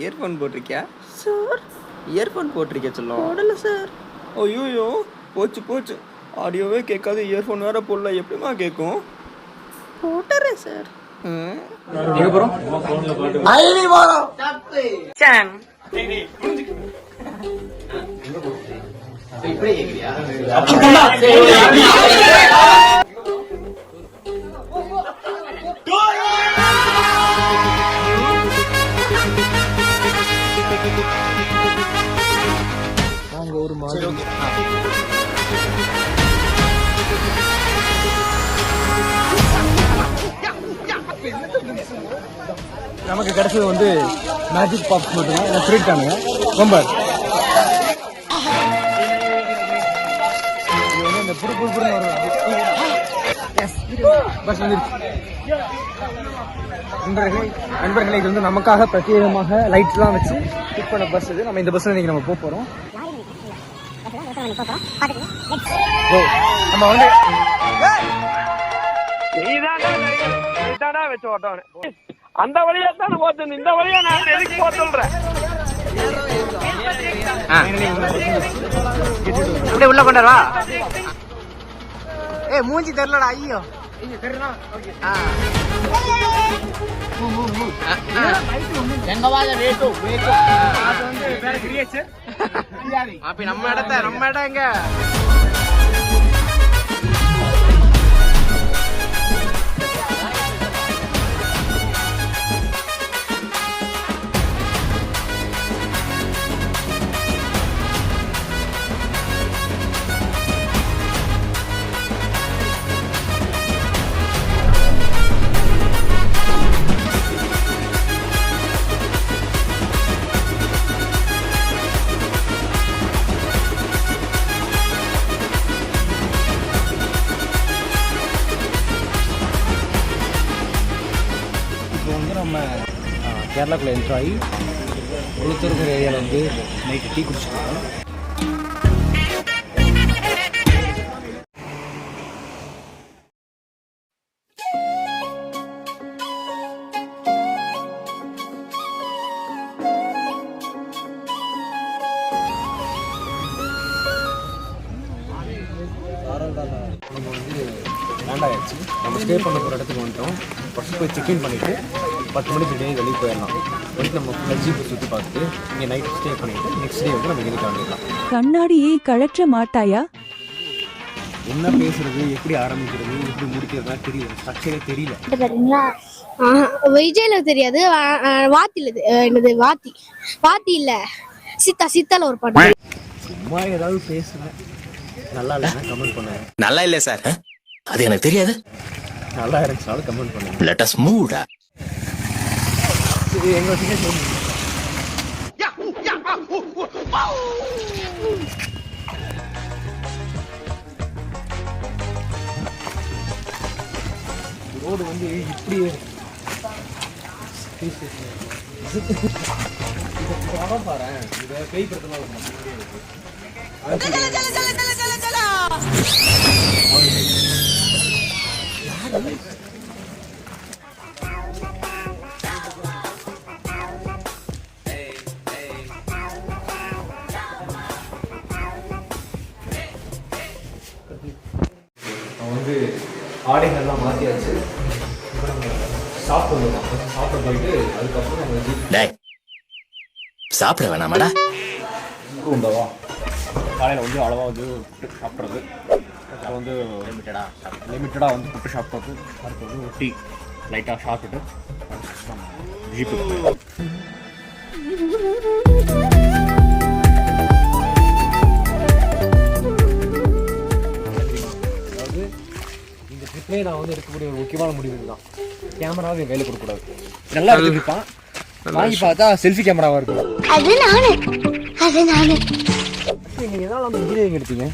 Earphone போட்டிருக்கியா? Sir earphone போட்டிருக்கியா சொல்லும்? போடல sir. ஐயோ போச்சு போச்சு, ஆடியோவே கேட்காது, இயர்ஃபோன் வேற போடல, எப்படிமா கேட்கும்? போட்டுறேன் சார். எங்க போறோம்? ஐவி போறோம். சாம் இப்படியே கேக்குறியா? நாங்க ஒரு மாதிரி நமக்கு கிடைச்சது வந்து மேஜிக் பாப்ஸ் மட்டும்தான். இதை திருட்டானுங்க ரொம்ப. இது வந்து இந்த புடு புடு புடுன்னு வரும். பஸ் வந்துருச்சு. நண்பர்களே, இது வந்து நமக்காக பிரத்யேகமாக லைட்ஸ்லாம் வச்சு பிக் பண்ண பஸ். இது நம்ம இந்த பஸ்ல இன்னைக்கு நம்ம போக போறோம். நம்ம வந்து வச்சு ஓட்டவனே அந்த வழியா தான் போச்சு, இந்த வழியா நான் எதுக்கு போக சொல்றேன். உள்ள கொண்டாரா? மூஞ்சி தெரியலடா. ஐயோ நம்ம இடம் எங்க? நம்ம கேரளாக்குள்ள என்ட்ரு ஆகி ஒருத்தருக்கிற ஏரியாவில் வந்து நைட்டு டீ குடிச்சிருக்கோம். நம்ம வந்து லேண்ட் ஆகிடுச்சு. நம்ம ஸ்டே பண்ண போகிற இடத்துக்கு வந்துட்டோம். ஃபஸ்ட்டு போய் செக்இன் பண்ணிவிட்டு 10 மணிக்கு டே வெளியே போயிடலாம். போயிட்டு நம்ம ஃபுல்லாக ஜீப்பை சுற்றி பார்த்துட்டு இங்கே நைட் ஸ்டே பண்ணிவிட்டு நெக்ஸ்ட் டே வந்து நம்ம வெளியே கிளம்பிடலாம். கண்ணாடியை கழற்ற மாட்டாயா? என்ன பேசுறது, எப்படி ஆரம்பிக்கிறது, எப்படி முடிக்கிறதா தெரியல, ஸ்ட்ரக்சரே தெரியல. விஜயில தெரியாது, வாத்தில என்னது வாத்தி இல்ல சித்தால ஒரு பாட்டு. சும்மா ஏதாவது பேசுவேன், நல்லா இல்லைன்னா கமெண்ட் பண்ணேன். நல்லா இல்ல சார், அது எனக்கு தெரியாது. நல்லா இருந்துச்சாலும் கமெண்ட் பண்ணேன். Let us move. எங்க ரோடு வந்து இப்படியே பாரு, இதை கைப்படுத்தலாம். வந்து ஆடைகள்லாம் மாற்றியாச்சு. இப்போ நம்ம சாப்பிடுவோம். சாப்பிட போயிட்டு அதுக்கப்புறம் நம்ம சாப்பிட வேணாமாடா உண்டவா காலையில் வந்து அளவாக வந்து புட்டு சாப்பிட்றது. அது வந்து லிமிட்டடாக வந்து புட்டு சாப்பிட்றது. அடுத்து வந்து ஒரு டீ லைட்டாக சாப்பிட்டுட்டு ஜீப்புக்கு நான் வந்து எடுக்கக்கூடிய ஒரு முக்கியமான முடிவு தான். கேமராவை என் கையில் கொடுக்கக்கூடாது. நல்லா எடுத்துருப்பான், வாங்கி பார்த்தா செல்ஃபி கேமராவாக இருக்கும். நீங்கள் எதாவது நம்ம இன்ஜினியரிங் எடுத்தீங்க,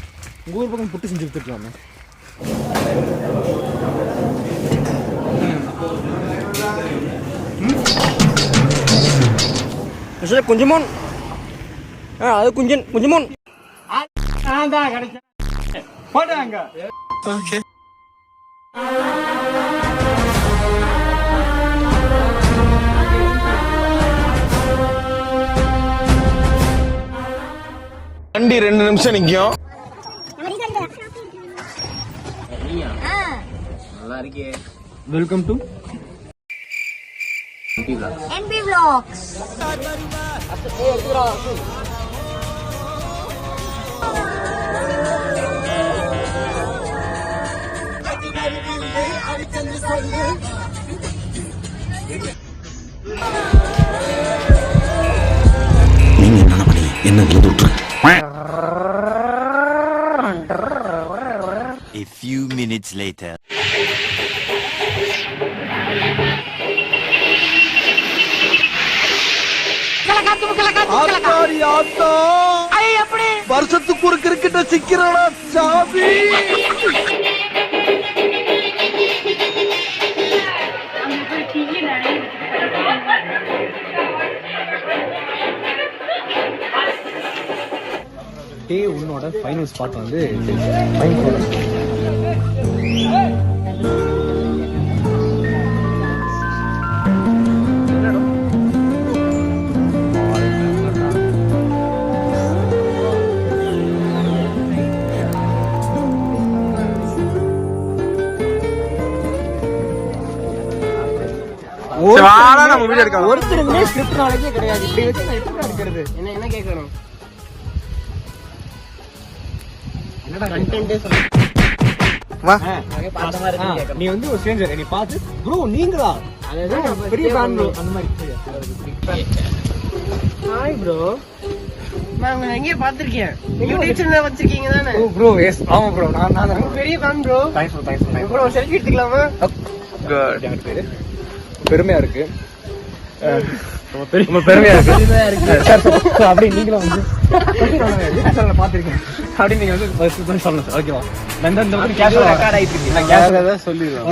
உங்கள் ஊர் பக்கம் புட்டு செஞ்சு எடுத்துருக்கலாமே. கொஞ்சமோன் அது கொஞ்சமோன் கிடைச்சேன் போட்டாங்க. வண்டி 2 நிமிஷம் நிக்கும். நல்லா இருக்கே. Welcome to NB Vlogs. நீங்க என்ன பண்ணி என்ன விட்டுரு. A few minutes later. வருஷத்துக்கு ஒரு கிரிக்கெட்ட சிக்கிறடா சாமி. டே உன்னோட ஃபைனல் ஸ்பாட் வந்து ஒருத்தருமே ஸ்கிரிப்ட் நாலேஜே கிடையாது. இப்படி வச்சு நான் எப்படி எடுக்கிறது? என்ன கேட்கணும்? நீ வந்து ஒரு ஸ்ட்ரேஞ்சர் நீ பார்த்து ப்ரோ நீங்களா பெரிய ஃபேன் ப்ரோ அந்த மாதிரி. Hi bro. நான் எங்கேயே பார்த்திருக்கேன். யூடியூப் சேனல் வச்சிருக்கீங்க தானே? ஓ ப்ரோ எஸ் ஆமா ப்ரோ நான் பெரிய fan bro. Thanks bro selfie எடுத்துக்கலாமா? குட் பேரு பெருமையா இருக்கு. ரொம்ப பெருமையா இருக்கு சார். அப்படி நீங்களும் வந்து பாத்திருக்கேன் அப்படி நீங்க வந்து சொல்லணும் சார். ஓகேவா? நான் இந்த வந்து கேஷ் ரெக்கார்ட் ஆயிட்டு இருக்கு. நான் கேஷ் சொல்லிடுறேன்.